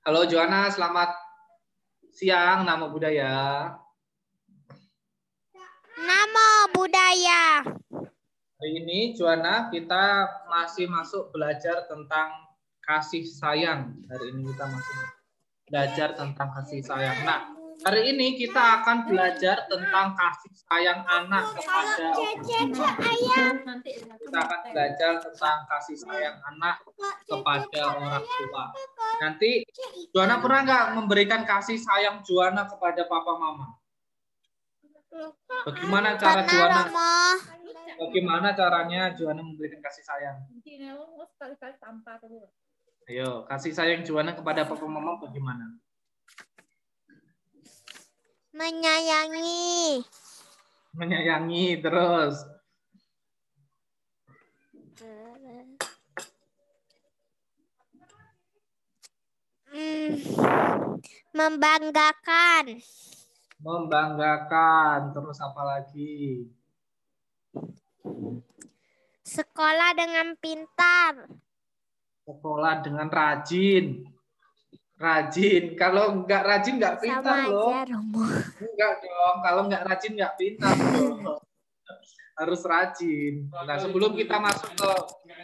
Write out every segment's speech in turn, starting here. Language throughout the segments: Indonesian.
Halo Joanna, selamat siang. Namo Buddhaya. Namo Buddhaya. Hari ini Joanna kita masih masuk belajar tentang kasih sayang. Hari ini kita masih belajar tentang kasih sayang. Nah, hari ini kita akan belajar tentang kasih sayang anak kepada orang tua. Kita akan belajar tentang kasih sayang anak kepada orang tua. Nanti Joanna pernah nggak memberikan kasih sayang Joanna kepada papa mama? Bagaimana cara Joanna? Bagaimana caranya Joanna memberikan kasih sayang? Ayo, kasih sayang Joanna kepada papa mama bagaimana? Menyayangi. Menyayangi terus. Membanggakan. Membanggakan. Terus apa lagi? Sekolah dengan pintar. Sekolah dengan rajin. Rajin. Kalau nggak rajin nggak pintar Sama loh. aja, Romo. Enggak dong. Kalau nggak rajin nggak pintar loh. Harus rajin. Nah, sebelum kita masuk ke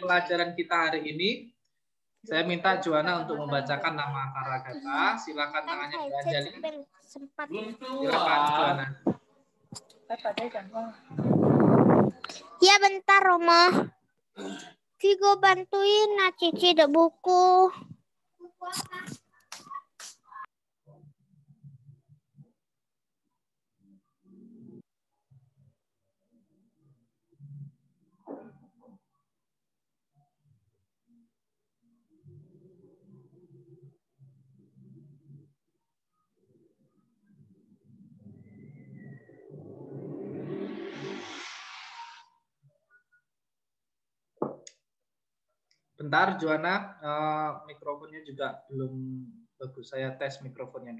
pelajaran kita hari ini, saya minta Joanna untuk membacakan nama Karagata. Silakan tangannya dianjali. Silakan Joanna. Ya bentar, Romo. Vigo bantuin nah Cici ada buku. Bentar, Joanna, mikrofonnya juga belum bagus. Saya tes mikrofonnya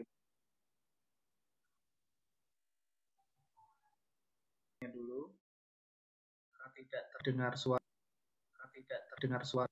dulu. Tidak terdengar suara. Tidak terdengar suara.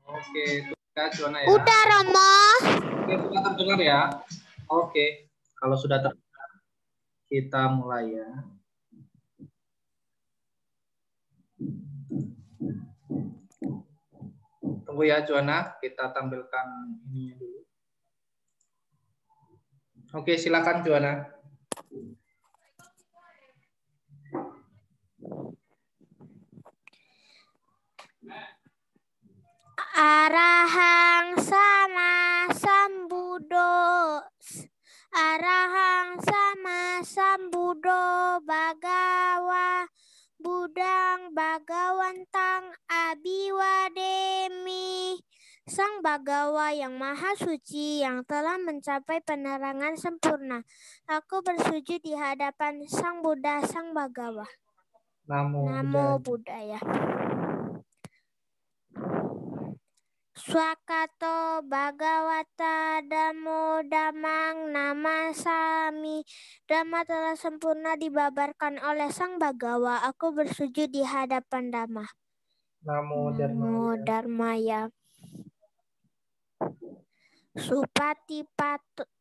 Oke, sudah Joanna ya. Udah, Romo. Oke, sudah terdengar ya. Oke, kalau sudah terdengar, kita mulai ya. Tunggu ya Joanna, kita tampilkan ininya dulu. Oke, silakan Joanna. Arahang sama sambudo. Arahang sama sambudo bagawa budang bagawantang abiwademi. Sang Bagawa yang maha suci yang telah mencapai penerangan sempurna. Aku bersujud di hadapan Sang Buddha, Sang Bagawa. Namo Buddhaya. Swakato Bhagawata Dhammo Dhammang Namasami. Dhamma telah sempurna dibabarkan oleh Sang Bagawa. Aku bersujud di hadapan Dhamma. Namo Dharmaya.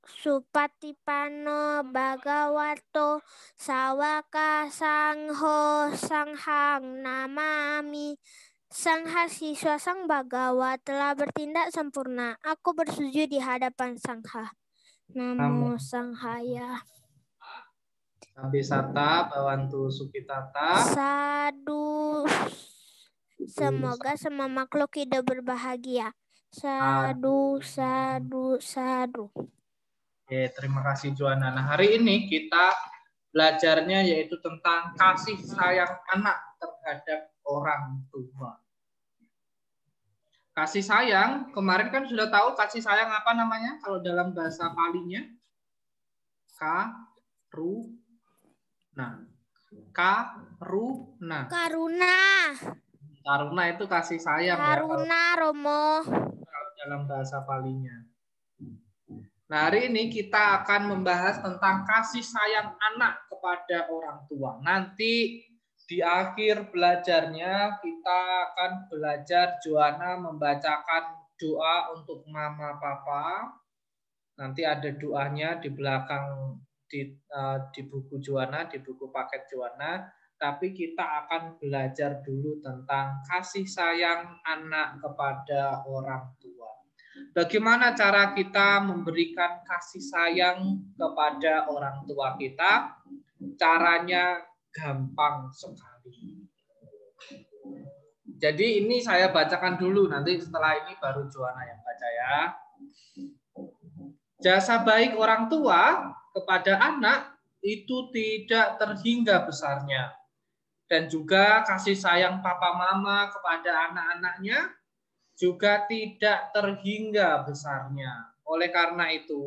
Supatipano Bhagavato Sawaka Sangho Sanghang Namami. Sangha siswa Sang Bagawa telah bertindak sempurna. Aku bersujud di hadapan Sangha. Namo Sanghaya. Abisata Bawantu Sukitata. Sadu. Semoga semua makhluk hidup berbahagia. Sadu, sadu, sadu. Oke, terima kasih Joanna. Nah, hari ini kita belajarnya yaitu tentang kasih sayang anak terhadap orang tua. Kasih sayang, kemarin kan sudah tahu kasih sayang apa namanya kalau dalam bahasa Palinya? Karuna. Karuna. Karuna. Karuna itu kasih sayang Karuna, ya. Romo. Dalam bahasa Palinya. Nah, hari ini kita akan membahas tentang kasih sayang anak kepada orang tua. Nanti di akhir belajarnya kita akan belajar Joanna membacakan doa untuk mama papa. Nanti ada doanya di belakang di buku Joanna, di buku paket Joanna. Tapi kita akan belajar dulu tentang kasih sayang anak kepada orang tua. Bagaimana cara kita memberikan kasih sayang kepada orang tua kita? Caranya gampang sekali. Jadi ini saya bacakan dulu, nanti setelah ini baru Joanna yang baca ya. Jasa baik orang tua kepada anak itu tidak terhingga besarnya. Dan juga kasih sayang papa mama kepada anak-anaknya juga tidak terhingga besarnya. Oleh karena itu,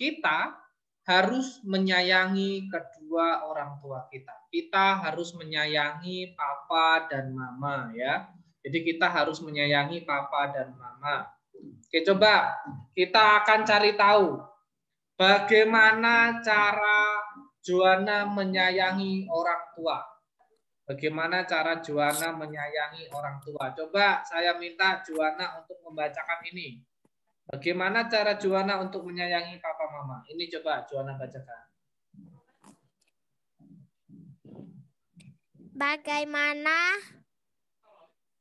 kita harus menyayangi kedua orang tua kita. Kita harus menyayangi papa dan mama ya. Jadi kita harus menyayangi papa dan mama. Oke, coba kita akan cari tahu bagaimana cara Joanna menyayangi orang tua. Bagaimana cara Joanna menyayangi orang tua? Coba saya minta Joanna untuk membacakan ini. Bagaimana cara Joanna untuk menyayangi papa mama? Ini coba Joanna bacakan. Bagaimana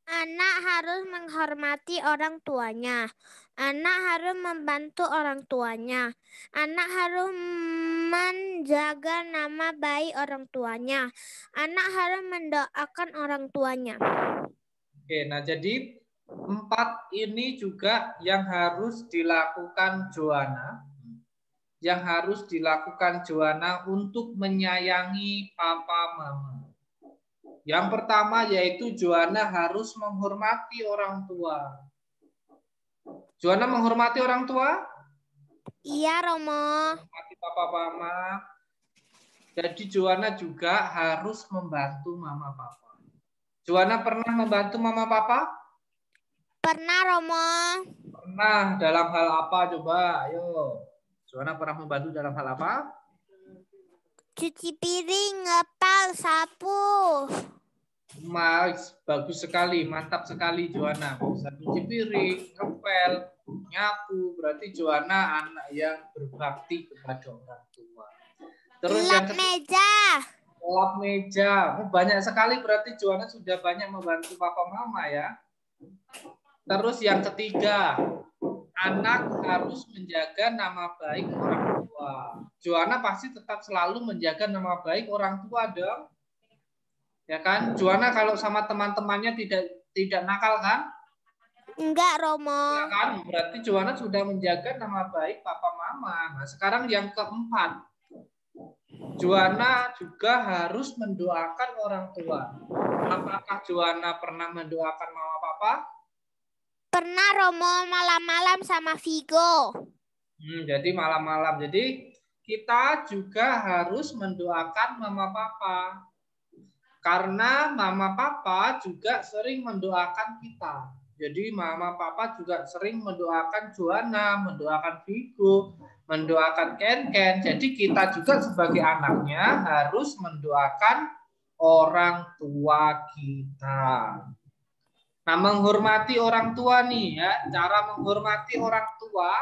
anak harus menghormati orang tuanya. Anak harus membantu orang tuanya. Anak harus menjaga nama baik orang tuanya. Anak harus mendoakan orang tuanya. Oke, nah jadi 4 ini juga yang harus dilakukan Joanna. Yang harus dilakukan Joanna untuk menyayangi papa mama. Yang pertama yaitu Joanna harus menghormati orang tua. Joanna menghormati orang tua? Iya, Romo. Menghormati papa mama. Jadi Joanna juga harus membantu mama papa. Joanna pernah membantu mama papa? Pernah, Romo. Pernah. Dalam hal apa coba? Ayo. Joanna pernah membantu dalam hal apa? Cuci piring, ngepel, sapu. Mas, bagus sekali, mantap sekali Joanna. Bisa cuci piring, ngepel, nyapu. Berarti Joanna anak yang berbakti kepada orang tua. Terus lap meja. Lap meja. Banyak sekali berarti Joanna sudah banyak membantu papa mama ya. Terus yang ketiga, anak harus menjaga nama baik orang tua. Joanna pasti tetap selalu menjaga nama baik orang tua dong. Ya kan? Joanna kalau sama teman-temannya tidak nakal kan? Enggak, Romo. Ya kan? Berarti Joanna sudah menjaga nama baik papa mama. Nah, sekarang yang keempat. Joanna juga harus mendoakan orang tua. Apakah Joanna pernah mendoakan mama papa? Pernah, Romo, malam-malam sama Vigo. Jadi malam-malam. Jadi kita juga harus mendoakan mama papa. Karena mama papa juga sering mendoakan kita. Jadi mama papa juga sering mendoakan Joanna, mendoakan Vigo, mendoakan Ken. Jadi kita juga sebagai anaknya harus mendoakan orang tua kita. Nah, menghormati orang tua nih ya, cara menghormati orang tua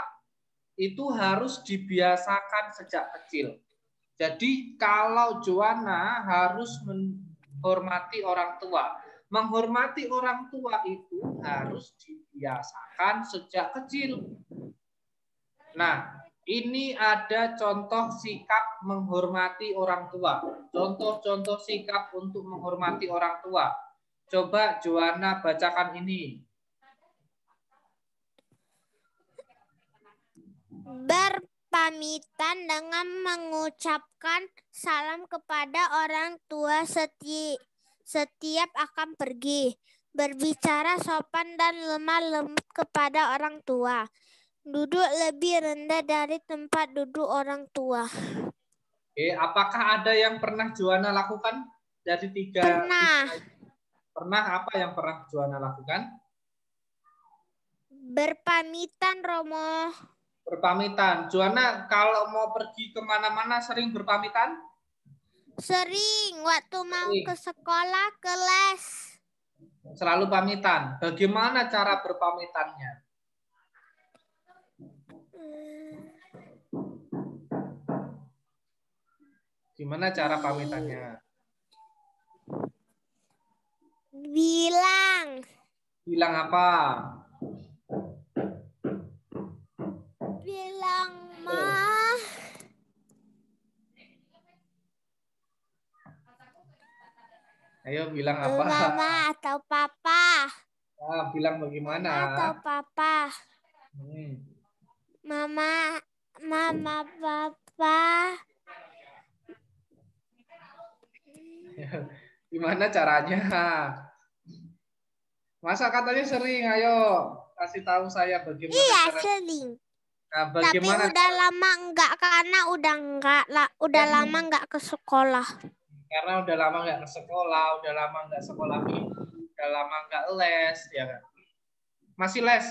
itu harus dibiasakan sejak kecil. Jadi kalau Joanna harus menghormati orang tua. Menghormati orang tua itu harus dibiasakan sejak kecil. Nah, ini ada contoh sikap menghormati orang tua. Contoh-contoh sikap untuk menghormati orang tua. Coba Joanna bacakan ini. Berpamitan dengan mengucapkan salam kepada orang tua setiap akan pergi. Berbicara sopan dan lemah lembut kepada orang tua. Duduk lebih rendah dari tempat duduk orang tua. Apakah ada yang pernah Joanna lakukan dari 3? Pernah. Pernah apa yang pernah Juana lakukan? Berpamitan, Romo. Berpamitan. Juana kalau mau pergi kemana-mana sering berpamitan? Sering, waktu mau ke sekolah, ke les. Selalu pamitan. Bagaimana cara berpamitannya? Gimana cara pamitannya? Bilang. Bilang apa? Bilang, Ma. Ayo bilang apa? Mama atau Papa. Bilang bagaimana? Mama atau Papa. Mama, Papa. Gimana caranya? Masa katanya sering, ayo kasih tahu saya bagaimana iya, cara. sering. Nah, tapi udah lama enggak karena udah lama enggak ke sekolah. Karena udah lama enggak ke sekolah, udah lama enggak sekolah minggu, udah lama enggak les, ya kan? Masih les?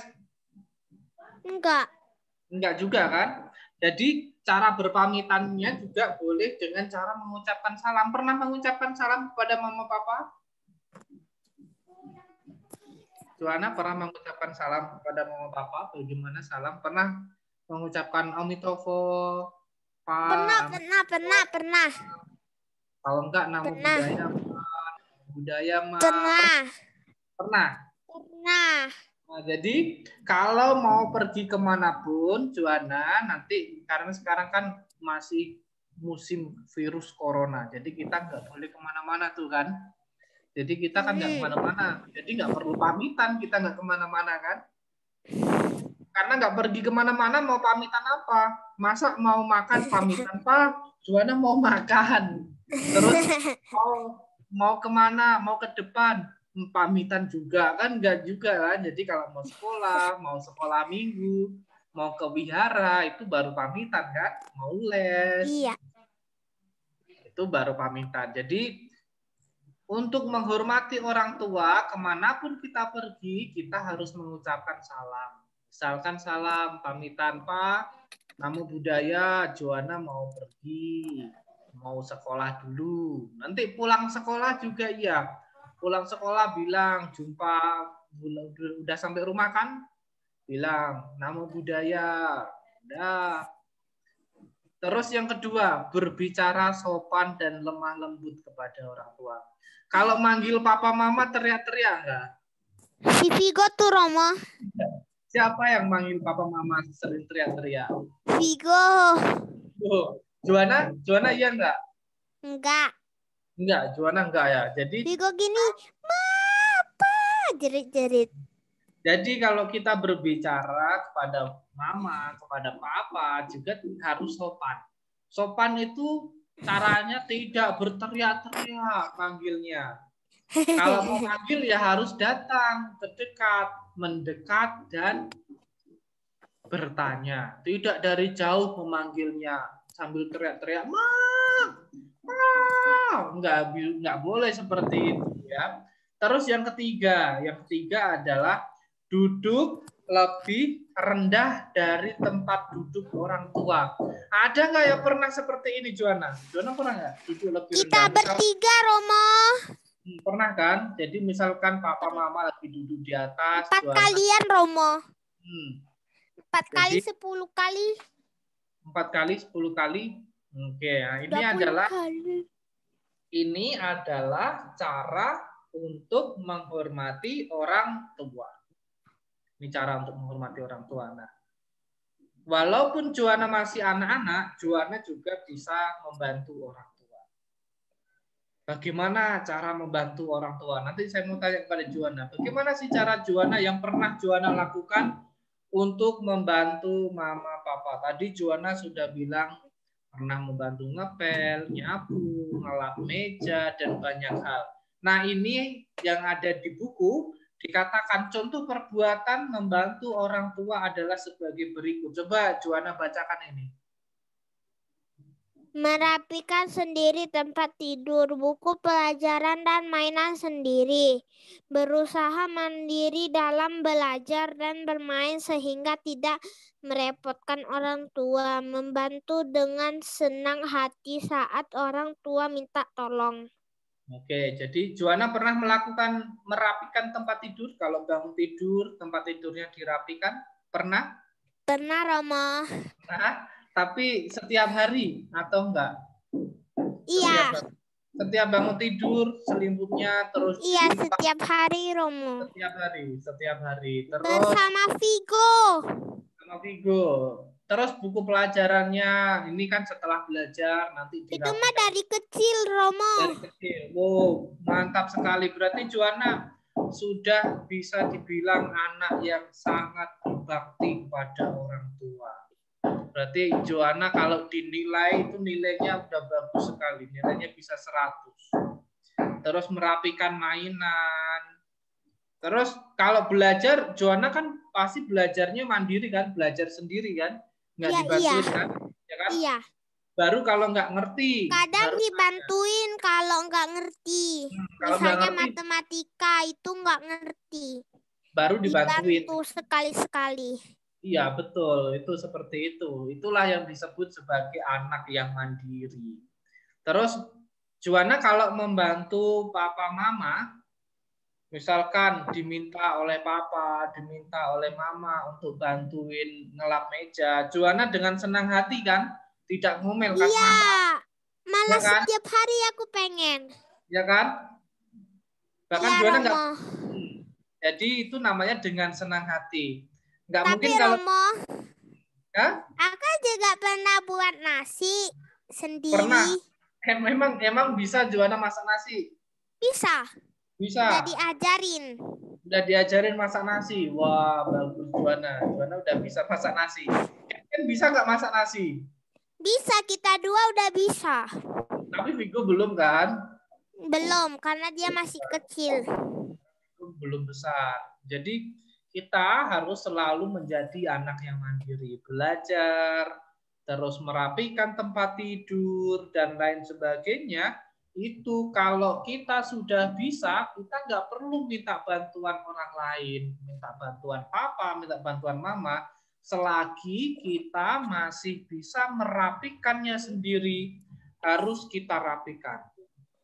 Enggak. Enggak juga kan? Jadi cara berpamitannya juga boleh dengan cara mengucapkan salam. Pernah mengucapkan salam kepada mama papa? Juana pernah mengucapkan salam kepada mama papa? Bagaimana salam? Pernah mengucapkan Amitofo? Pernah. Kalau enggak nama budaya mah. Pernah. Nah, jadi kalau mau pergi kemanapun, Juana nanti karena sekarang kan masih musim virus corona, jadi kita nggak boleh kemana-mana tuh kan. Jadi kita kan nggak kemana-mana, jadi nggak perlu pamitan, kita nggak kemana-mana kan. Karena nggak pergi kemana-mana, mau pamitan apa? Masa mau makan pamitan Pak? Juana mau makan. Terus mau kemana? Mau ke depan? Pamitan juga kan? Nggak juga kan? Jadi kalau mau sekolah minggu, mau ke wihara, itu baru pamitan kan? Mau les. Iya. Itu baru pamitan. Jadi untuk menghormati orang tua, kemanapun kita pergi, kita harus mengucapkan salam. Misalkan salam, pamitan Pak, namo budaya, Juana mau pergi, mau sekolah dulu. Nanti pulang sekolah juga iya. Pulang sekolah bilang, jumpa, udah sampai rumah kan? Bilang, namo budaya. Udah. Terus yang kedua, berbicara sopan dan lemah lembut kepada orang tua. Kalau manggil papa mama teriak-teriak enggak? Si Vigo tuh, Romo. Siapa yang manggil papa mama sering teriak-teriak? Vigo. Oh, Juana iya enggak? Enggak, Juana enggak ya. Jadi Vigo gini, Papa, jerit-jerit. Jadi kalau kita berbicara kepada mama, kepada papa juga harus sopan. Sopan itu caranya tidak berteriak-teriak panggilnya. Kalau mau manggil ya harus datang, terdekat, mendekat dan bertanya. Tidak dari jauh memanggilnya sambil teriak-teriak, "Ma, nggak boleh seperti itu ya." Terus yang ketiga adalah duduk lebih rendah dari tempat duduk orang tua. Ada nggak yang pernah seperti ini, Juana? Juana pernah nggak duduk lebih rendah? Kita bertiga, Romo. Pernah kan? Jadi misalkan papa mama lagi duduk di atas. 4 kalian, Romo. 4 kali 10 kali. 4 kali 10 kali. Oke, ya. Ini adalah cara untuk menghormati orang tua. Ini cara untuk menghormati orang tua. Nah, walaupun Juana masih anak-anak, Juana juga bisa membantu orang tua. Bagaimana cara membantu orang tua? Nanti saya mau tanya kepada Juana. Bagaimana sih cara Juana yang pernah Juana lakukan untuk membantu mama papa? Tadi Juana sudah bilang pernah membantu ngepel, nyapu, ngelap meja, dan banyak hal. Nah, ini yang ada di buku dikatakan contoh perbuatan membantu orang tua adalah sebagai berikut. Coba Juana bacakan ini. Merapikan sendiri tempat tidur, buku pelajaran, dan mainan sendiri. Berusaha mandiri dalam belajar dan bermain sehingga tidak merepotkan orang tua. Membantu dengan senang hati saat orang tua minta tolong. Oke, jadi Joanna pernah melakukan merapikan tempat tidur? Kalau bangun tidur, tempat tidurnya dirapikan? Pernah? Pernah, Romo. Nah, tapi setiap hari atau enggak? Iya. Setiap bangun tidur, selimutnya terus. Iya, setiap hari, Romo. Setiap hari. Terus bersama Vigo. Sama Vigo. Terus buku pelajarannya, ini kan setelah belajar nanti dirapikan. Itu mah dari kecil, Romo. Dari kecil. Wow, mantap sekali. Berarti Joanna sudah bisa dibilang anak yang sangat berbakti pada orang tua. Berarti Joanna kalau dinilai itu nilainya udah bagus sekali. Nilainya bisa 100. Terus merapikan mainan. Terus kalau belajar, Joanna kan pasti belajarnya mandiri kan? Belajar sendiri kan? Nggak dibantuin kan? Ya kan? Iya. Baru kalau nggak ngerti. Kadang dibantuin kalau nggak ngerti. Misalnya nggak ngerti, matematika itu nggak ngerti. Baru dibantuin. Dibantu sekali-sekali. Iya, betul. Itu seperti itu. Itulah yang disebut sebagai anak yang mandiri. Terus, Joanna kalau membantu papa mama, misalkan diminta oleh papa, diminta oleh mama untuk bantuin ngelap meja, Joanna dengan senang hati kan? Tidak ngomel kan? Iya, malah ya kan? Setiap hari aku pengen. Ya kan? Bahkan ya, Joanna nggak. Jadi itu namanya dengan senang hati. Nggak mungkin kalau. Romo, ya? Aku juga pernah buat nasi sendiri. Pernah. Emang bisa Joanna masak nasi? Bisa. Udah diajarin. Udah diajarin masak nasi. Wah, bagus Joanna. Joanna udah bisa masak nasi. Kan bisa nggak masak nasi? Bisa, kita dua udah bisa. Tapi Vigo belum kan? Belum, karena dia masih kecil. Belum besar. Jadi kita harus selalu menjadi anak yang mandiri. Belajar, terus merapikan tempat tidur, dan lain sebagainya. Itu kalau kita sudah bisa, kita nggak perlu minta bantuan orang lain, minta bantuan papa, minta bantuan mama, selagi kita masih bisa merapikannya sendiri, harus kita rapikan.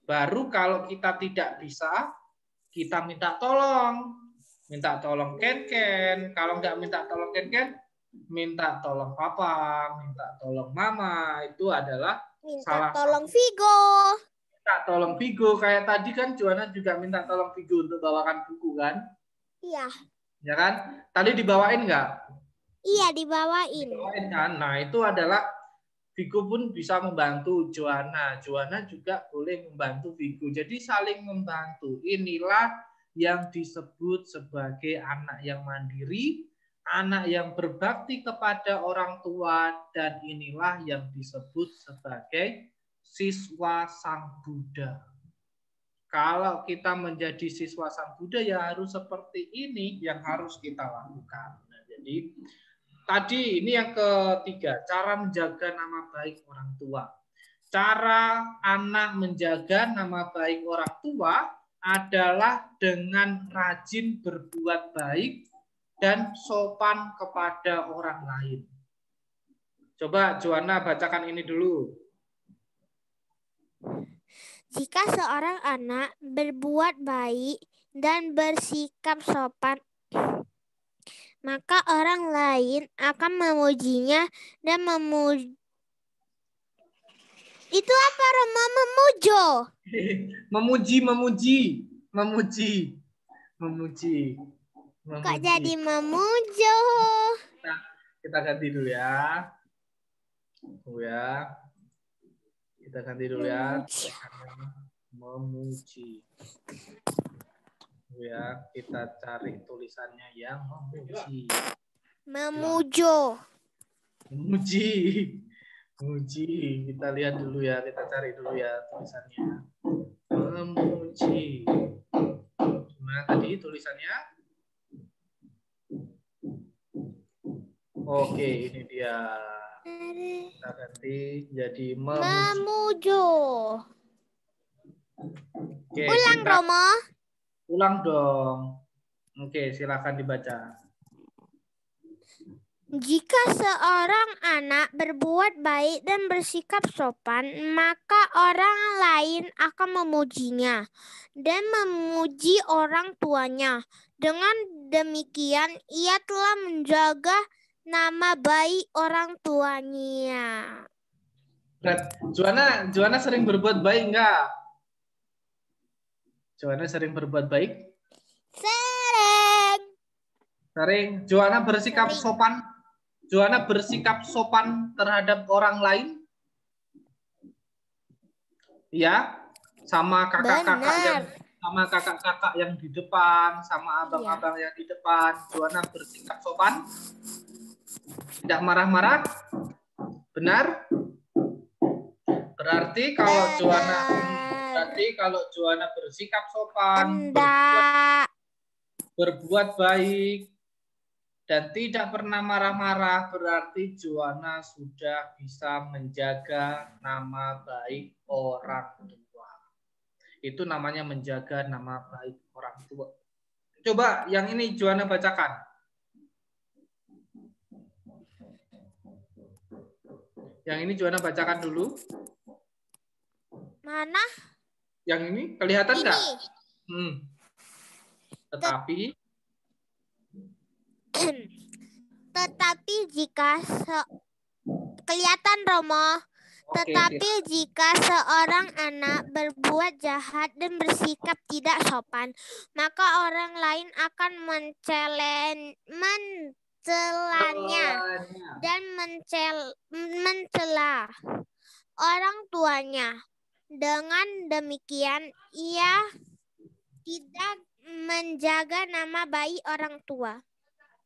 Baru kalau kita tidak bisa, kita minta tolong Ken-Ken. Kalau nggak minta tolong Ken-Ken, minta tolong papa, minta tolong mama. Itu adalah minta tolong Vigo. Minta tolong Vigo. Kayak tadi kan Joanna juga minta tolong Vigo untuk bawakan buku kan? Iya. Ya kan? Tadi dibawain nggak? Iya, dibawain. Dibawain kan? Nah, itu adalah Vigo pun bisa membantu Joanna. Joanna juga boleh membantu Vigo. Jadi saling membantu. Inilah yang disebut sebagai anak yang mandiri, anak yang berbakti kepada orang tua, dan inilah yang disebut sebagai siswa Sang Buddha. Kalau kita menjadi siswa Sang Buddha, ya harus seperti ini yang harus kita lakukan. Nah, jadi tadi ini yang ketiga, cara menjaga nama baik orang tua. Cara anak menjaga nama baik orang tua adalah dengan rajin berbuat baik dan sopan kepada orang lain. Coba Joanna bacakan ini dulu. Jika seorang anak berbuat baik dan bersikap sopan, maka orang lain akan memujinya dan Itu apa, Roma? Memujo. Memuji. Kok jadi memujo? Kita ganti dulu ya. Kita ganti dulu ya. Memuji. Ya, kita cari tulisannya yang memuji. Memujo. Memuji. Kita lihat dulu ya, kita cari dulu ya tulisannya. Memuji. Gimana tadi tulisannya? Oke, ini dia. Kita ganti jadi memuju. Oke, ulang, Romo. Ulang dong. Oke, silakan dibaca. Jika seorang anak berbuat baik dan bersikap sopan, maka orang lain akan memujinya dan memuji orang tuanya. Dengan demikian, ia telah menjaga nama baik orang tuanya. Juana sering berbuat baik enggak? Juana sering berbuat baik? Sering. Juana bersikap sopan? Juana bersikap sopan terhadap orang lain? Ya, sama kakak-kakak yang di depan, sama abang-abang yang di depan. Juana bersikap sopan? Tidak marah-marah? Benar? Berarti kalau Juana bersikap sopan, berbuat baik, dan tidak pernah marah-marah, berarti Juana sudah bisa menjaga nama baik orang tua. Itu namanya menjaga nama baik orang tua. Coba yang ini Juana bacakan. Yang ini Juana bacakan dulu. Mana? Yang ini kelihatan nggak? Tetapi jika kelihatan, Romo. Tetapi jika seorang anak berbuat jahat dan bersikap tidak sopan, maka orang lain akan mencelanya dan mencela orang tuanya. Dengan demikian, ia tidak menjaga nama baik orang tua.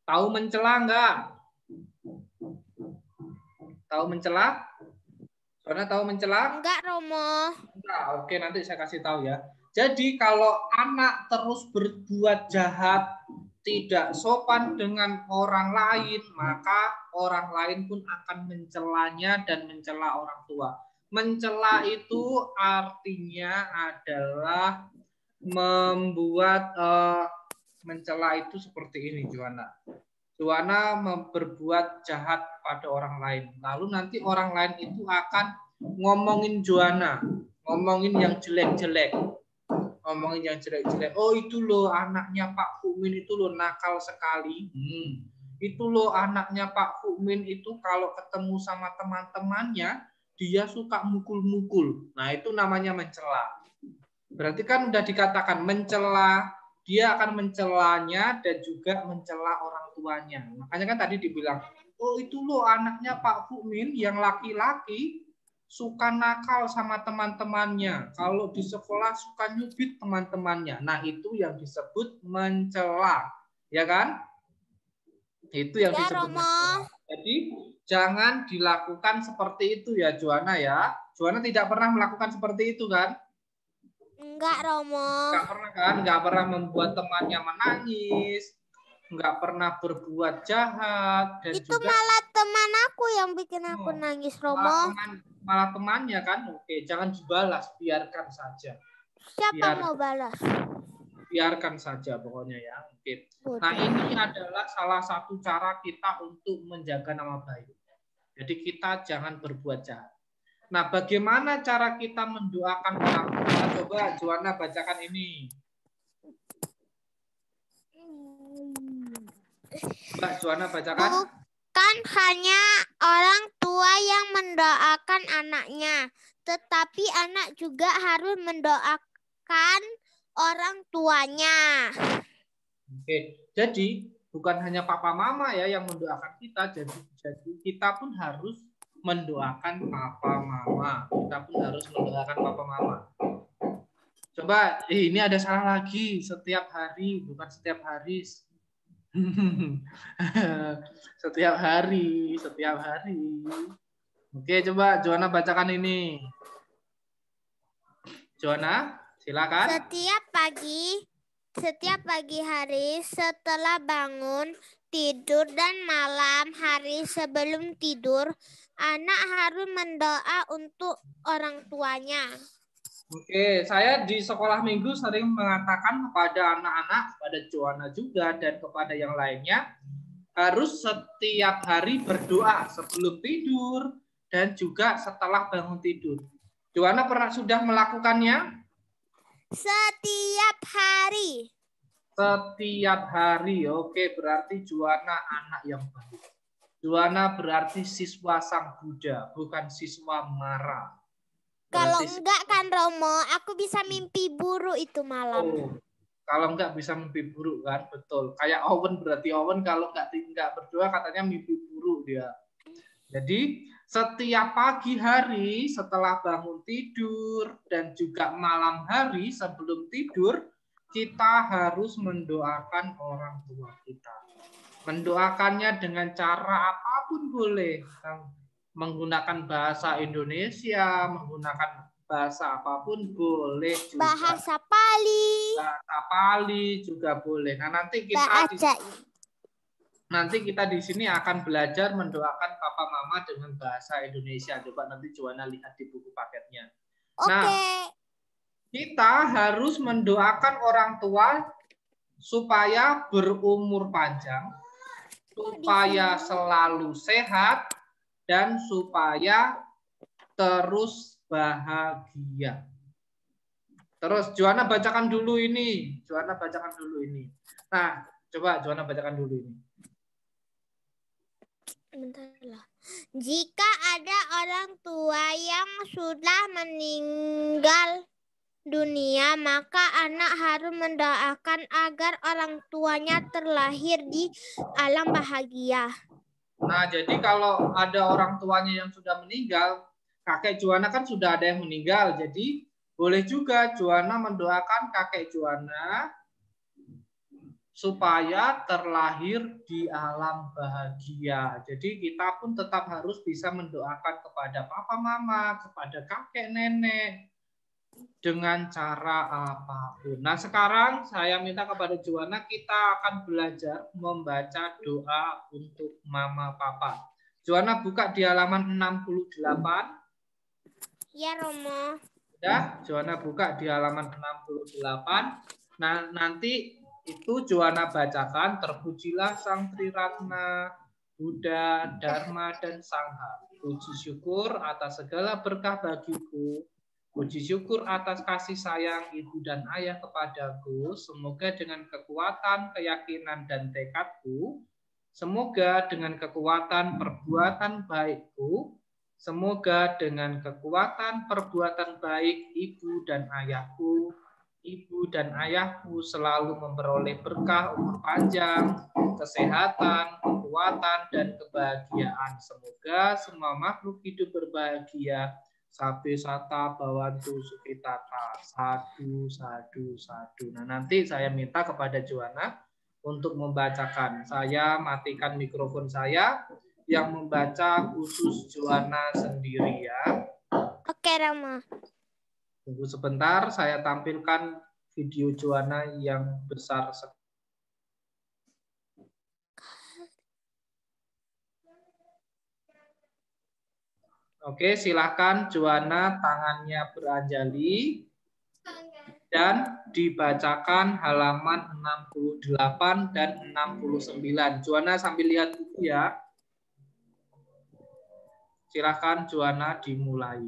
Tahu mencela enggak? Tahu mencela? Juana tahu mencela? Enggak, Romo. Enggak, oke, nanti saya kasih tahu ya. Jadi kalau anak terus berbuat jahat, tidak sopan dengan orang lain, maka orang lain pun akan mencelanya dan mencela orang tua. Mencela itu artinya adalah membuat mencela itu seperti ini, Juana. Juana berbuat jahat pada orang lain. Lalu nanti orang lain itu akan ngomongin Juana, ngomongin yang jelek-jelek. Ngomongin yang jelek-jelek. Oh, itu loh anaknya Pak Fumin itu loh nakal sekali. Itu loh anaknya Pak Fumin itu kalau ketemu sama teman-temannya, dia suka mukul-mukul. Nah, itu namanya mencela. Berarti kan udah dikatakan mencela, dia akan mencelanya dan juga mencela orang tuanya. Makanya kan tadi dibilang, oh itu loh anaknya Pak Fumin yang laki-laki suka nakal sama teman-temannya. Kalau di sekolah suka nyubit teman-temannya. Nah itu yang disebut mencela. Ya kan? Itu yang disebut mencela. Jadi jangan dilakukan seperti itu ya Juana ya. Juana tidak pernah melakukan seperti itu kan? Enggak, Romo. Enggak pernah kan? Enggak pernah membuat temannya menangis. Enggak pernah berbuat jahat. Dan itu juga malah teman aku yang bikin aku nangis, Romo. Malah temannya kan? Oke, jangan dibalas. Biarkan saja. Siapa mau balas? Biarkan saja pokoknya ya. Oke. Nah ini adalah salah satu cara kita untuk menjaga nama baik. Jadi kita jangan berbuat jahat. Nah, bagaimana cara kita mendoakan orang tua? Coba Juana bacakan ini. Mbak Juana bacakan. Bukan hanya orang tua yang mendoakan anaknya, tetapi anak juga harus mendoakan orang tuanya. Oke, jadi bukan hanya papa mama ya yang mendoakan kita, jadi kita pun harus mendoakan papa mama. Kita pun harus mendoakan papa mama. Coba, ini ada salah lagi. Setiap hari, bukan setiap hari. Setiap hari. Oke, coba Juana bacakan ini. Juana, silakan. Setiap pagi hari setelah bangun, tidur dan malam hari sebelum tidur, anak harus mendoa untuk orang tuanya. Oke, saya di sekolah minggu sering mengatakan kepada anak-anak, kepada Joanna juga, dan kepada yang lainnya, harus setiap hari berdoa sebelum tidur dan juga setelah bangun tidur. Joanna pernah sudah melakukannya? Setiap hari. Setiap hari, oke, berarti Joanna anak yang baik. Joanna berarti siswa Sang Buddha, bukan siswa Mara. Kalau enggak kan Romo, aku bisa mimpi buruk itu malam. Oh, kalau enggak bisa mimpi buruk kan, betul. Kayak Owen, berarti Owen kalau enggak berdoa katanya mimpi buruk dia. Jadi setiap pagi hari setelah bangun tidur dan juga malam hari sebelum tidur, kita harus mendoakan orang tua kita. Mendoakannya dengan cara apapun boleh. Menggunakan bahasa Indonesia, menggunakan bahasa apapun boleh juga. Bahasa Pali. Bahasa Pali juga boleh. Nah, nanti kita di sini akan belajar mendoakan papa mama dengan bahasa Indonesia. Coba nanti Joanna lihat di buku paketnya. Oke. Nah, kita harus mendoakan orang tua supaya berumur panjang, supaya selalu sehat, dan supaya terus bahagia. Terus Joanna bacakan dulu ini. Nah, coba Joanna bacakan dulu ini. Bentarlah. Jika ada orang tua yang sudah meninggal dunia, maka anak harus mendoakan agar orang tuanya terlahir di alam bahagia. Nah, jadi kalau ada orang tuanya yang sudah meninggal, kakek Joanna kan sudah ada yang meninggal, jadi boleh juga Joanna mendoakan kakek Joanna supaya terlahir di alam bahagia. Jadi kita pun tetap harus bisa mendoakan kepada papa mama, kepada kakek nenek, dengan cara apapun. Nah, sekarang saya minta kepada Joanna, kita akan belajar membaca doa untuk mama papa. Joanna buka di halaman 68. Ya, Romo. Sudah, Joanna buka di halaman 68. Nah, nanti itu Joanna bacakan, terpujilah Sang Triratna, Buddha, Dharma, dan Sangha. Puji syukur atas segala berkah bagiku. Puji syukur atas kasih sayang ibu dan ayah kepadaku. Semoga dengan kekuatan, keyakinan, dan tekadku, semoga dengan kekuatan perbuatan baikku, semoga dengan kekuatan perbuatan baik ibu dan ayahku selalu memperoleh berkah umur panjang, kesehatan, kekuatan, dan kebahagiaan. Semoga semua makhluk hidup berbahagia. Sabe sata bawantu sukitata. Sadu, sadu, sadu. Nah, nanti saya minta kepada Joanna untuk membacakan. Saya matikan mikrofon saya, yang membaca khusus Joanna sendiri ya. Oke, Rama. Tunggu sebentar, saya tampilkan video Joanna yang besar sekali. Oke, silakan Joanna, tangannya beranjali dan dibacakan halaman 68 dan 69. Joanna sambil lihat buku ya. Silakan Joanna dimulai.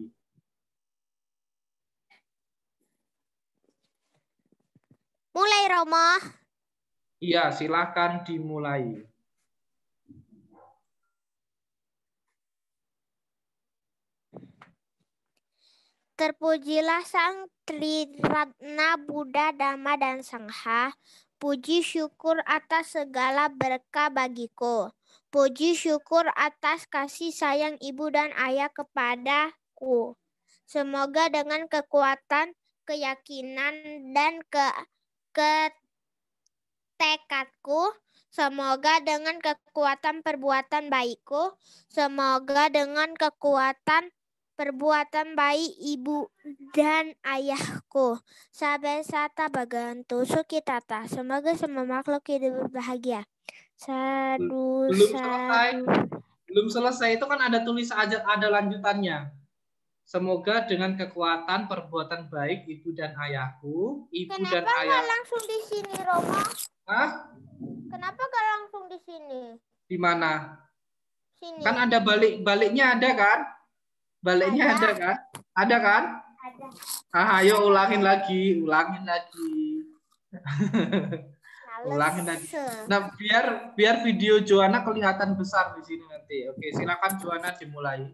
Mulai, Romo. Iya, silakan dimulai. Terpujilah Sang Triratna Buddha, Dhamma, dan Sangha. Puji syukur atas segala berkah bagiku. Puji syukur atas kasih sayang ibu dan ayah kepadaku. Semoga dengan kekuatan, keyakinan, dan tekadku, semoga dengan kekuatan perbuatan baikku, semoga dengan kekuatan perbuatan baik ibu dan ayahku. Sabe sata bagawan tusuk kita ta. Semoga semua makhluk hidup berbahagia. Sadu, Belum selesai. sadu. Belum selesai, itu kan ada tulis aja, ada lanjutannya. Semoga dengan kekuatan perbuatan baik ibu dan ayahku, Kenapa dan ayah. nggak langsung di sini, Romo? Hah? Kenapa nggak langsung di sini? Di mana? Sini. Kan ada baliknya ada kan? Baliknya ada kan? Ada kan? Ada. Ayo ulangin lagi. Ulangin lagi. Nah, biar video Joanna kelihatan besar di sini nanti. Oke, silakan Joanna dimulai.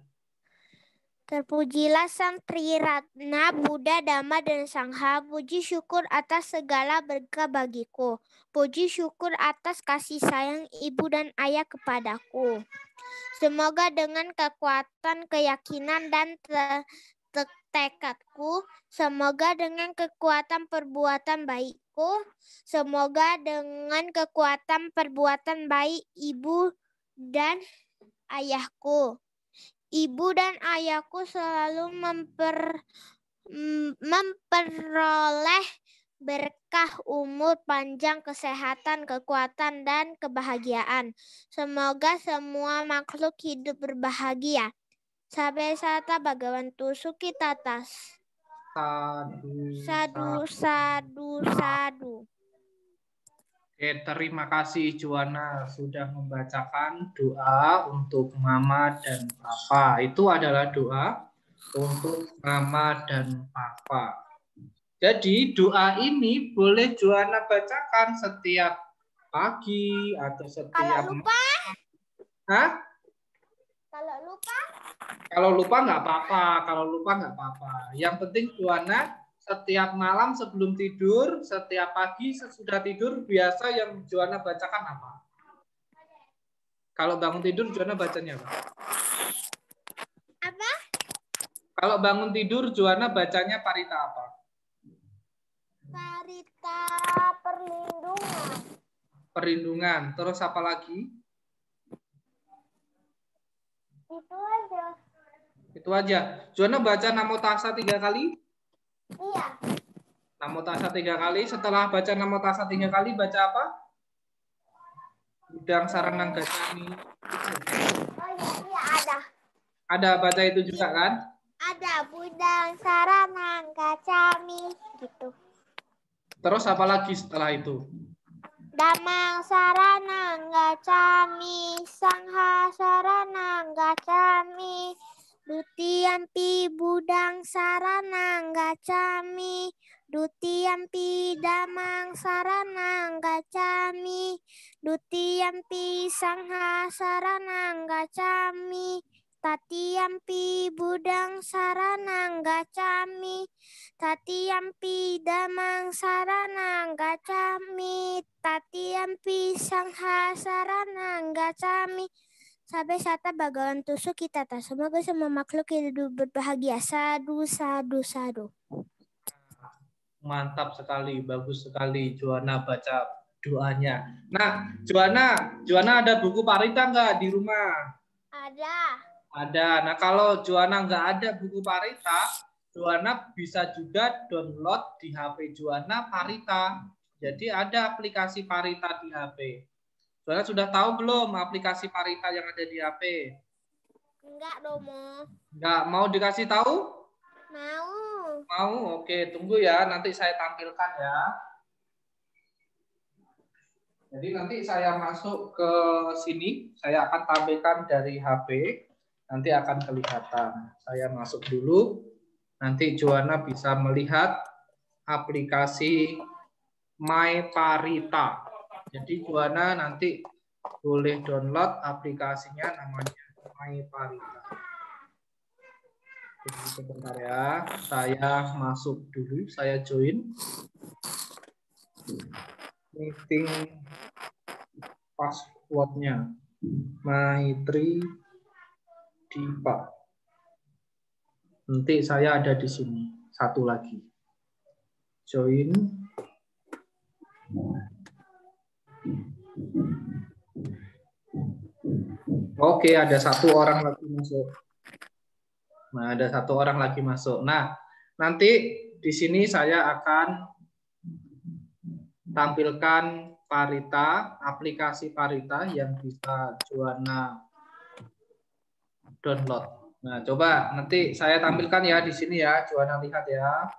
Terpujilah Sang Triratna, Buddha, Dhamma, dan Sangha. Puji syukur atas segala berkah bagiku. Puji syukur atas kasih sayang ibu dan ayah kepadaku. Semoga dengan kekuatan keyakinan dan tekadku, semoga dengan kekuatan perbuatan baikku, semoga dengan kekuatan perbuatan baik ibu dan ayahku. Ibu dan ayahku selalu memperoleh berkah umur panjang, kesehatan, kekuatan, dan kebahagiaan. Semoga semua makhluk hidup berbahagia. Sabe sata bagawan tusuk kita tas. Sadu, sadu, sadu. Oke, terima kasih Joanna sudah membacakan doa untuk Mama dan Papa. Itu adalah doa untuk Mama dan Papa. Jadi doa ini boleh Joanna bacakan setiap pagi atau setiap. Kalau lupa? Hah? Kalau lupa? Kalau lupa nggak apa-apa. Yang penting Joanna setiap malam sebelum tidur, setiap pagi sesudah tidur, biasa yang Joanna bacakan apa? Kalau bangun tidur, Joanna bacanya apa? Apa? Kalau bangun tidur, Joanna bacanya parita apa? Parita perlindungan. Perlindungan. Terus apa lagi? Itu aja. Joanna baca Namo Tassa 3 kali? Iya. Namo Tassa 3 kali. Setelah baca Namo Tassa 3 kali, baca apa? Budang Saranang Gacami. Oh iya ada. Ada baca itu juga kan? Ada Budang Saranang Gacami gitu. Terus apa lagi setelah itu? Damang Saranang Gacami, Sangha Saranang Gacami, Dutiyampi Budang Saranang Gacami, Dutiyampi Damang Saranang Gacami, Dutiyampi Sangha Saranang Gacami, Tatiyampi Budang Saranang Gacami, Tatiyampi Damang Saranang Gacami, Tatiyampi Sangha Saranang Gacami. Sabe sata bagawan tusuk kita ta. Semoga semua makhluk hidup berbahagia. Sadu, sadu, sadu. Mantap sekali, bagus sekali Joanna baca doanya. Nah, Joanna ada buku parita nggak di rumah? Ada. Nah, kalau Joanna nggak ada buku parita, Joanna bisa juga download di HP Joanna parita. Jadi ada aplikasi parita di HP. Joanna sudah tahu belum aplikasi parita yang ada di HP? Enggak, Romo. Enggak, mau dikasih tahu? Mau. Mau? Oke, tunggu ya. Nanti saya tampilkan ya. Jadi nanti saya masuk ke sini, saya akan tampilkan dari HP. Nanti akan kelihatan. Saya masuk dulu. Nanti Joanna bisa melihat aplikasi My Parita. Jadi Joanna nanti boleh download aplikasinya, namanya My Parita. Jadi sebentar ya, saya masuk dulu, saya join meeting passwordnya Maitri Dipa. Nanti saya ada di sini. Satu lagi. Join. Oke, ada satu orang lagi masuk. Nah, ada 1 orang lagi masuk. Nah, nanti di sini saya akan tampilkan Parita, aplikasi Parita yang bisa Juana download. Nah, coba nanti saya tampilkan ya di sini ya, Juana lihat ya.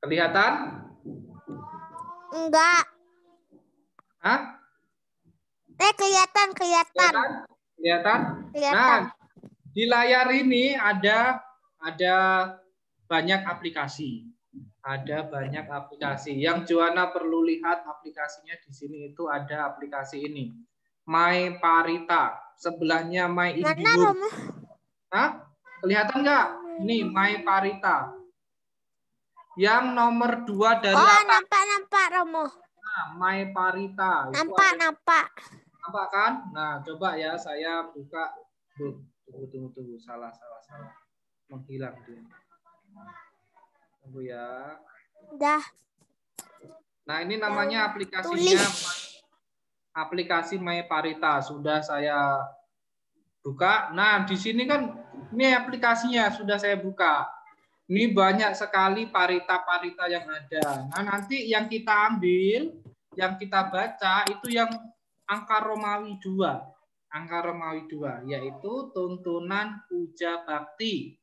Kelihatan? Enggak. Hah? Kelihatan. Kelihatan? Nah, di layar ini ada banyak aplikasi. Ada banyak aplikasi. Yang Joanna perlu lihat aplikasinya di sini itu ada aplikasi ini. My Parita. Sebelahnya My Indigo. Hah? Kelihatan nggak? Ini My Parita. Yang nomor 2 dari atas. Nampak Romo. Nah, My Parita. Nampak. Nampak kan? Nah, coba ya saya buka. Tunggu. Salah. Menghilang dia. Tunggu ya. Dah. Nah, ini namanya aplikasinya. Aplikasi My Parita. Sudah saya buka. Nah, di sini kan ini aplikasinya sudah saya buka. Ini banyak sekali parita-parita yang ada. Nah, nanti yang kita ambil, yang kita baca itu yang angka Romawi 2. Angka Romawi 2 yaitu tuntunan puja bakti.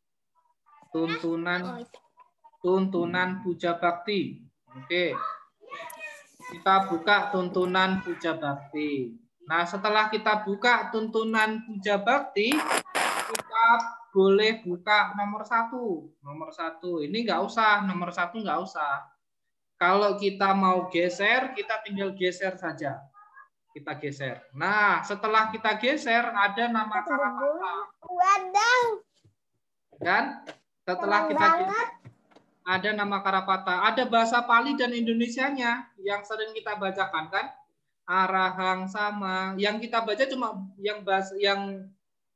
Tuntunan puja bakti. Oke. Kita buka tuntunan puja bakti. Nah, setelah kita buka tuntunan puja bakti, kita boleh buka nomor 1. Nomor 1. Ini nggak usah, nomor 1 nggak usah. Kalau kita mau geser, kita tinggal geser saja. Kita geser. Nah, setelah kita geser, ada nama Karapata. Waduh. Kan? Setelah kita geser, ada nama Karapata. Ada bahasa Pali dan Indonesianya yang sering kita bacakan kan? Arahang sama. Yang kita baca cuma yang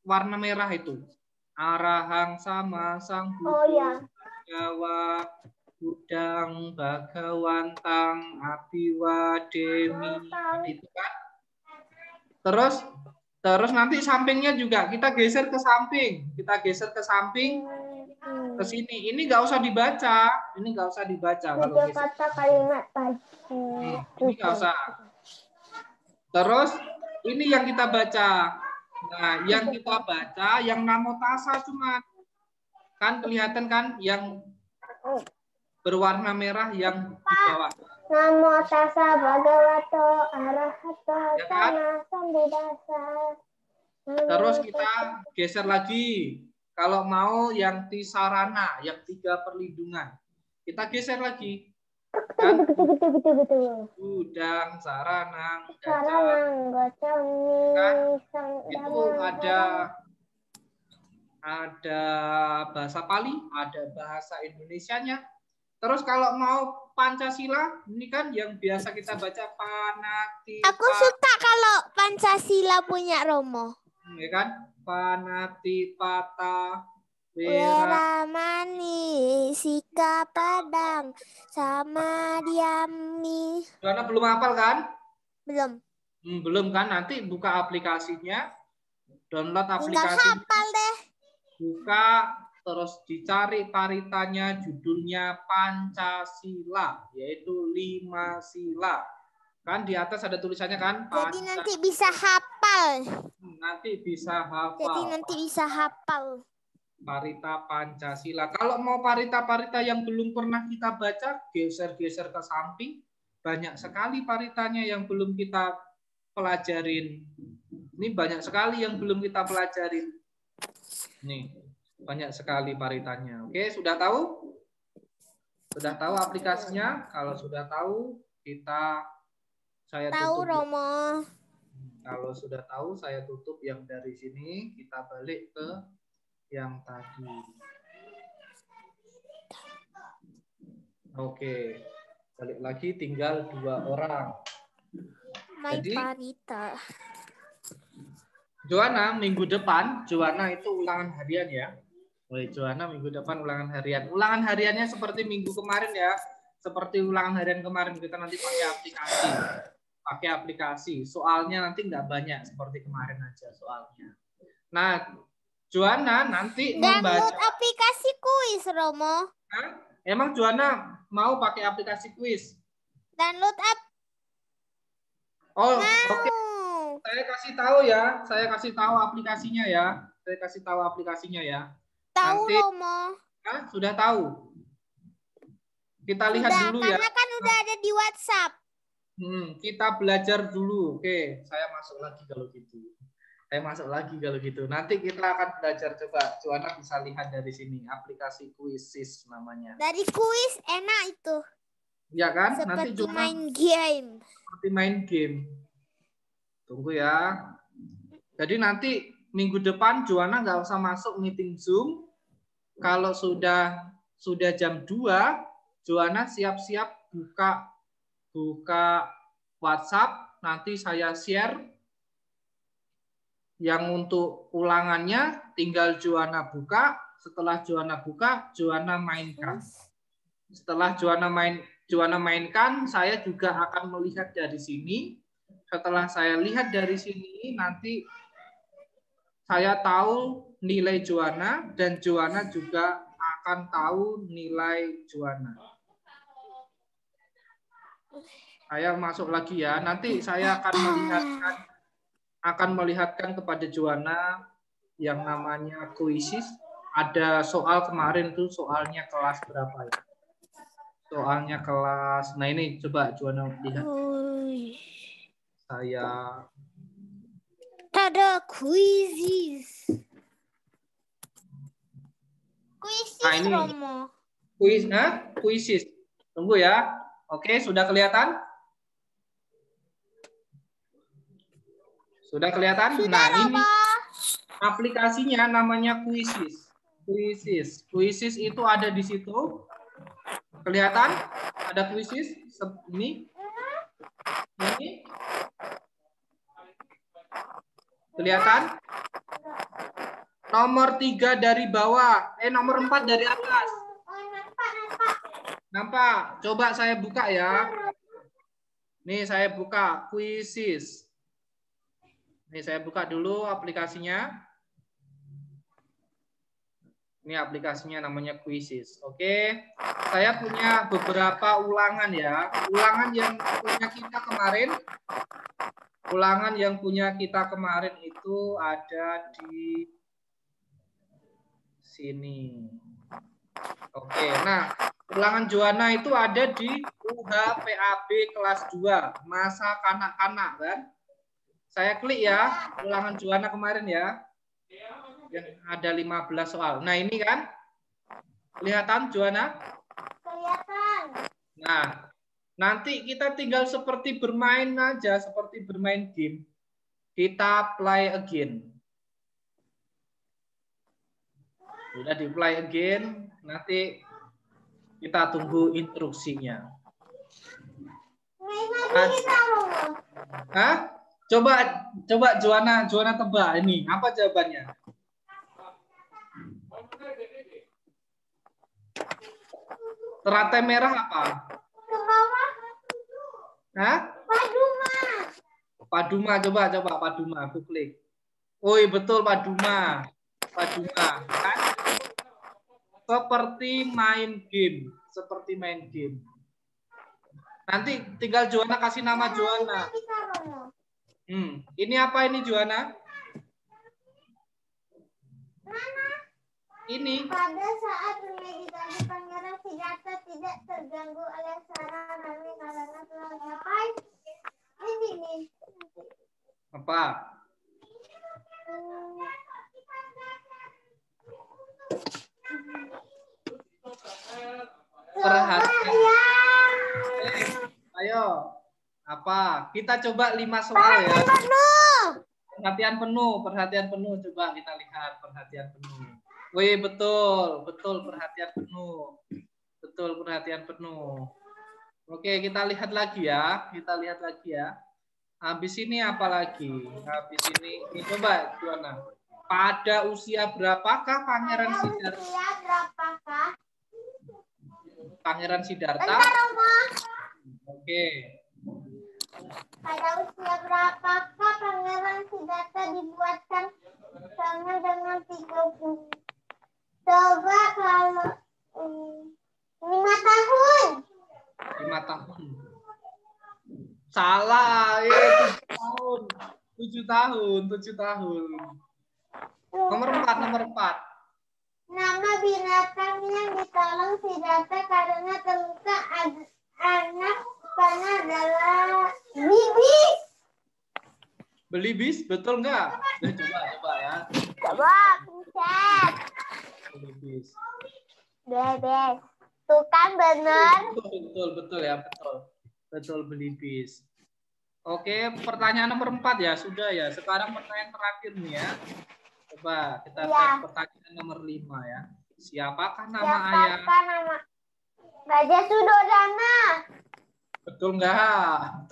warna merah itu. Arahang sama sang Buddha Jawa Budang Bagawantang Abiwa Demi itu kan. Terus nanti sampingnya juga kita geser ke samping. Kita geser ke samping ke sini. Ini nggak usah dibaca. Ini nggak usah dibaca kalau kata kalimat ini nggak usah. Terus ini yang kita baca. Nah, yang kita baca yang namo tasa cuma kan kelihatan kan yang berwarna merah yang di bawah. Namo tasa bhagavato arahato sama sambuddhassa. Terus kita geser lagi. Kalau mau yang tisarana, yang 3 perlindungan. Kita geser lagi. Kan? Betul. Udang, saranang, gacang. Itu ada bahasa Pali, ada bahasa Indonesianya. Terus kalau mau Pancasila, ini kan yang biasa kita baca Panati. Aku suka kalau Pancasila punya Romo. Ya kan? Panati Pata Weramani Sika Padang sama Diami. Joanna belum hafal kan? Belum. Belum kan? Nanti buka aplikasinya, download aplikasi. Tinggal hafal deh. Buka, terus dicari paritanya, judulnya Pancasila, yaitu 5 sila. Kan di atas ada tulisannya kan? Jadi nanti bisa hafal. Jadi nanti bisa hafal. Parita Pancasila. Kalau mau parita-parita yang belum pernah kita baca, geser-geser ke samping. Banyak sekali paritanya yang belum kita pelajarin. Ini banyak sekali yang belum kita pelajarin. Nih, banyak sekali paritanya. Oke, sudah tahu? Sudah tahu aplikasinya? Kalau sudah tahu, saya tutup. Romo. Kalau sudah tahu, saya tutup yang dari sini. Kita balik ke yang tadi. Oke, balik lagi tinggal 2 orang. Jadi, Parita. Joanna minggu depan, Joanna itu ulangan harian ya. Joanna minggu depan ulangan harian. Ulangan hariannya seperti minggu kemarin ya. Seperti ulangan harian kemarin kita nanti pakai aplikasi. pakai aplikasi. Soalnya nanti nggak banyak seperti kemarin aja soalnya. Nah, Juana nanti download aplikasi kuis, Romo. Hah? Emang Juana mau pakai aplikasi kuis? Download app. Oh, oke. Saya kasih tahu ya. Saya kasih tahu aplikasinya ya. Saya kasih tahu aplikasinya ya. Tahu, nanti, Romo. Sudah tahu. Kita lihat dulu ya. Karena kan udah ada di WhatsApp. Kita belajar dulu. Oke, saya masuk lagi kalau gitu. Nanti kita akan belajar, coba Juana bisa lihat dari sini. Aplikasi Quizzes namanya. Dari kuis enak itu. Ya kan? Seperti nanti Juana main game. Seperti main game. Tunggu ya. Jadi nanti minggu depan Juana nggak usah masuk meeting Zoom. Kalau sudah jam 2, Juana siap-siap buka WhatsApp, nanti saya share. Yang untuk ulangannya tinggal Juana buka, setelah Juana buka, Juana mainkan. Setelah Juana mainkan, saya juga akan melihat dari sini. Setelah saya lihat dari sini, nanti saya tahu nilai Juana dan Juana juga akan tahu nilai Juana. Saya masuk lagi ya. Nanti saya akan melihatkan kepada Juana yang namanya Quizzes. Ada soal kemarin tuh, soalnya kelas berapa ya? Soalnya kelas. Nah ini coba Juana lihat. Saya ada Quizzes. Nah, ini Romo. Quizzes. Tunggu ya. Oke, sudah kelihatan? Sudah kelihatan? Sudah, nah, ini aplikasinya namanya Quizzes. Quizzes itu ada di situ. Kelihatan? Ada Quizzes ini. Kelihatan? Nomor 3 dari bawah. Nomor 4 dari atas. Nampak? Coba saya buka ya. Nih saya buka Quizzes. Nih saya buka dulu aplikasinya. Ini aplikasinya namanya Quizzes. Oke. Saya punya beberapa ulangan ya. Ulangan yang punya kita kemarin. Ulangan yang punya kita kemarin itu ada di sini. Oke. Nah, ulangan Juana itu ada di UHPAB kelas 2, masa kanak-kanak kan? Saya klik ya, ulangan Juana kemarin ya. Yang ada 15 soal. Nah, ini kan kelihatan Juana? Kelihatan. Nah, nanti kita tinggal seperti bermain aja, seperti bermain game. Kita play again. Sudah di play again, nanti kita tunggu instruksinya. Hah? Coba Juana tebak ini. Apa jawabannya? Teratai merah apa? Hah? Paduma. Coba Paduma. Aku klik. Woi, betul Paduma. Kan? Seperti main game. Nanti tinggal Juana kasih nama Juana. Ini apa ini Juana? Ini. Pada saat bermeditasi Pangeran Siddhartha tidak terganggu oleh sarana kami karena telah ngapain? Ini nih. Apa? Perhatian. Ayo. Apa? Kita coba 5 soal ya. Perhatian penuh. Coba kita lihat perhatian penuh. Wih, betul perhatian penuh. Oke, kita lihat lagi ya. Habis ini apa lagi? Habis ini coba Juana. Pada usia berapakah Pangeran Siddhartha? Oke. Pada usia berapakah Pangeran Siddhartha dibuatkan sama dengan 30? Coba kalau 5 tahun. 5 tahun. Salah, 7 tahun. 7 tahun. Nomor 4. Nama binatang yang ditolong Siddhartha karena terluka anak panah adalah belibis. Belibis, betul nggak? Coba ya. Coba, Pincet. Belibis. Bebes. Tuh kan benar. Betul ya, betul belibis. Oke, pertanyaan nomor 4 ya, sudah ya. Sekarang pertanyaan terakhir nih ya. Coba kita tes pertanyaan nomor 5 ya. Siapakah nama ayah? Nama Raja Sudodana. Betul nggak?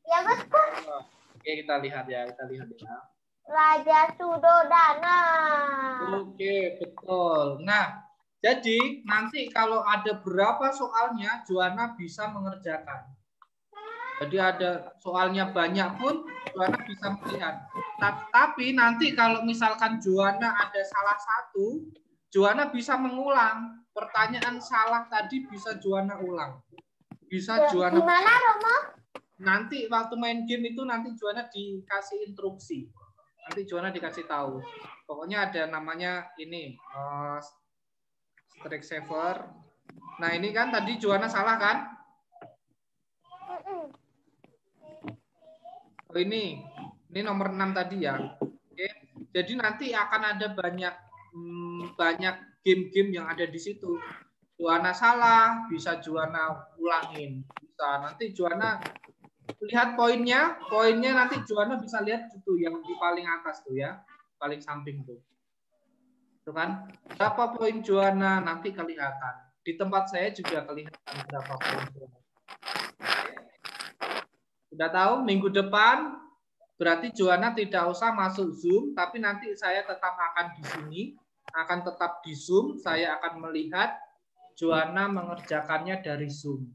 Ya betul. Oke, kita lihat ya. Raja Sudodana. Oke, betul. Nah, jadi nanti kalau ada berapa soalnya, Juana bisa mengerjakan. Jadi ada soalnya banyak pun, Juana bisa melihat. Tapi nanti kalau misalkan Juana ada salah satu, Juana bisa mengulang. Pertanyaan salah tadi bisa Juana ulang. Bisa Juana. Gimana, Romo? Nanti waktu main game itu nanti Juana dikasih instruksi. Nanti Juana dikasih tahu. Pokoknya ada namanya ini Strike Saver. Nah ini kan tadi Juana salah kan? Oh ini nomor 6 tadi ya. Oke. Jadi nanti akan ada banyak game-game yang ada di situ. Juana salah, bisa Juana ulangin. Bisa nanti Juana lihat poinnya nanti Juana bisa lihat itu yang di paling atas tuh ya, paling samping tuh. Tuh kan? Berapa poin Juana nanti kelihatan. Di tempat saya juga kelihatan berapa poin Juana. Sudah tahu minggu depan berarti Juana tidak usah masuk Zoom, tapi nanti saya tetap akan di sini, akan tetap di Zoom, saya akan melihat Juana mengerjakannya dari Zoom.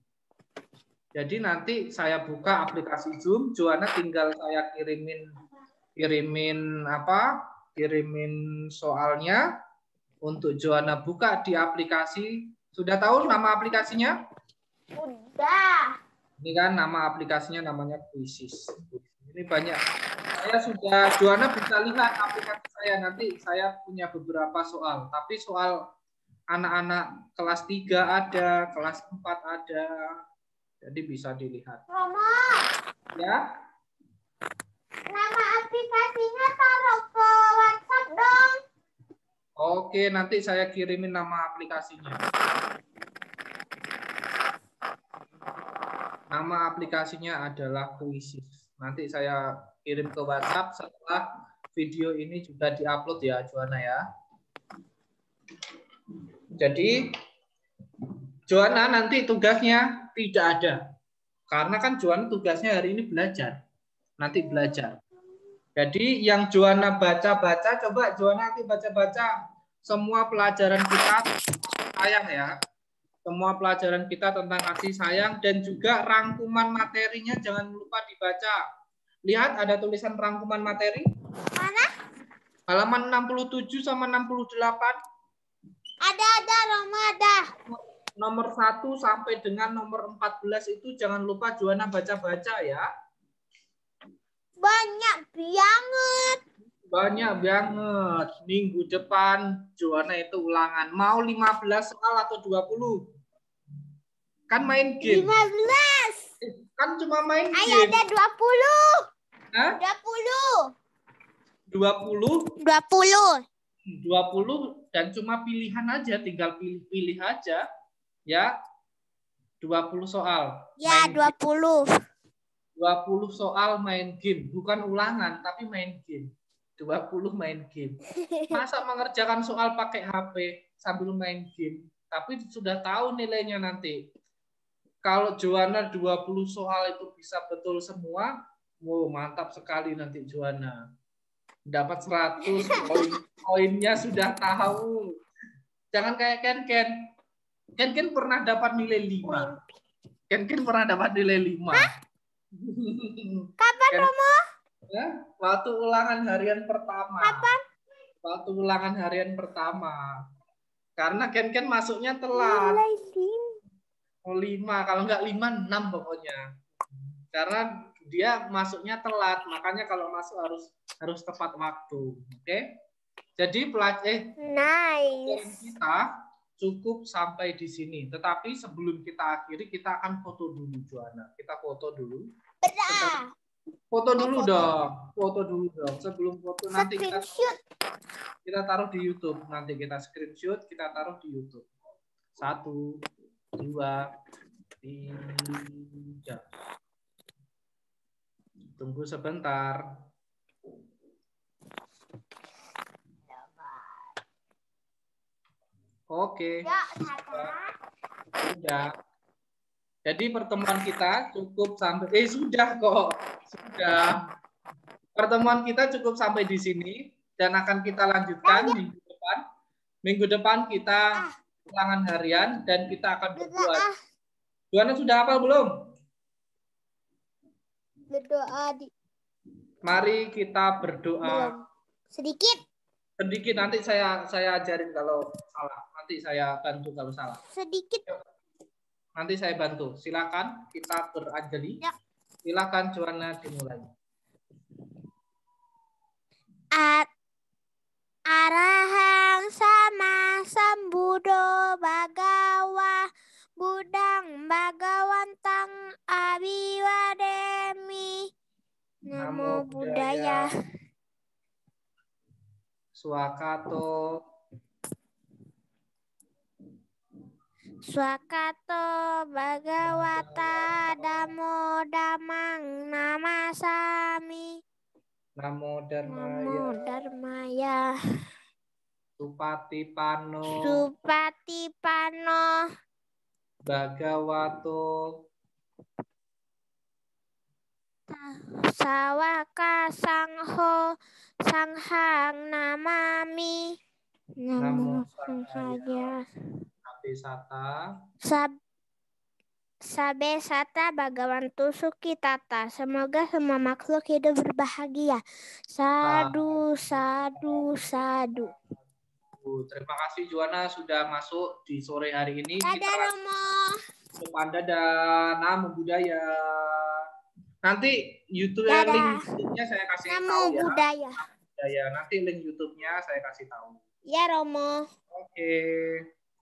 Jadi nanti saya buka aplikasi Zoom, Juana tinggal saya kirimin soalnya untuk Juana buka di aplikasi. Sudah tahu nama aplikasinya? Sudah. Ini kan nama aplikasinya namanya Quizzes. Ini banyak. Juana bisa lihat aplikasi saya. Nanti saya punya beberapa soal. Tapi soal anak-anak kelas 3 ada, kelas 4 ada. Jadi bisa dilihat. Romo. Ya. Nama aplikasinya taruh ke WhatsApp dong. Oke, nanti saya kirimin nama aplikasinya. Nama aplikasinya adalah Quizzes. Nanti saya kirim ke WhatsApp setelah video ini juga diupload ya, Juana ya. Jadi Juana nanti tugasnya tidak ada. Karena kan Juana tugasnya hari ini belajar. Nanti belajar. Jadi yang Juana baca-baca, coba Juana nanti baca-baca semua pelajaran kita sayang ya. Semua pelajaran kita tentang kasih sayang dan juga rangkuman materinya jangan lupa dibaca. Lihat ada tulisan rangkuman materi. Mana? Halaman 67 sama 68. Ada, Roma ada. Nomor 1 sampai dengan nomor 14 itu jangan lupa Juana baca-baca ya. Banyak banget. Banyak banget. Minggu depan Juana itu ulangan. Mau 15 soal atau 20? Kan main game. 15. Kan cuma main game. Ayo ada 20. Hah? 20. 20 dan cuma pilihan aja, tinggal pilih aja ya. 20 soal. Ya, 20. 20 soal main game, bukan ulangan tapi main game. 20 main game. Masa mengerjakan soal pakai HP sambil main game, tapi sudah tahu nilainya nanti. Kalau Juana 20 soal itu bisa betul semua, wow, mantap sekali nanti Juana. Dapat 100 poinnya sudah tahu. Jangan kayak Ken. Ken pernah dapat nilai 5. Ken pernah dapat nilai 5. Kapan, Romo? Ya, waktu ulangan harian pertama. Kapan? Waktu ulangan harian pertama. Karena Ken masuknya telat. Oh, 5, kalau nggak 5, 6 pokoknya. Karena dia masuknya telat, makanya kalau masuk harus tepat waktu. Oke? Jadi pelajaran kita cukup sampai di sini. Tetapi sebelum kita akhiri, kita akan foto dulu, Joanna. Kita foto dulu. Foto dulu dong. Foto dulu dong. Sebelum foto nanti kita taruh di YouTube. Nanti kita screenshot, kita taruh di YouTube. 1, 2, 3. Tunggu sebentar. Oke. Sudah. Jadi pertemuan kita cukup sampai sudah kok. Sudah. Pertemuan kita cukup sampai di sini dan akan kita lanjutkan minggu depan. Minggu depan kita ulangan harian dan kita akan berdoa. Joanna sudah hafal belum? Berdoa Mari kita berdoa. Belum. Sedikit nanti saya ajarin kalau salah. Nanti saya bantu kalau salah. Sedikit. Nanti saya bantu. Silakan kita beranjali. Ya. Silakan Joanna dimulai. Arahang sama sambudo bagawa budang bagawantang abiwademi. Namo Buddhaya. Swakato Bhagawata Damo Damang Namasami. Namo Dharmaya. Supati Pano. Bhagavato Sawaka Sanghang Namami. Namo Buddhaya. Sabe Sata Bhagavantu Sukitata. Semoga semua makhluk hidup berbahagia. Sadu. Terima kasih Joanna sudah masuk di sore hari ini. Dadah Romo. Dadah. Namo Buddhaya. Nanti YouTube-nya saya kasih tahu ya. Namo Buddhaya. Nanti link YouTube-nya saya kasih tahu. Ya Romo. Oke.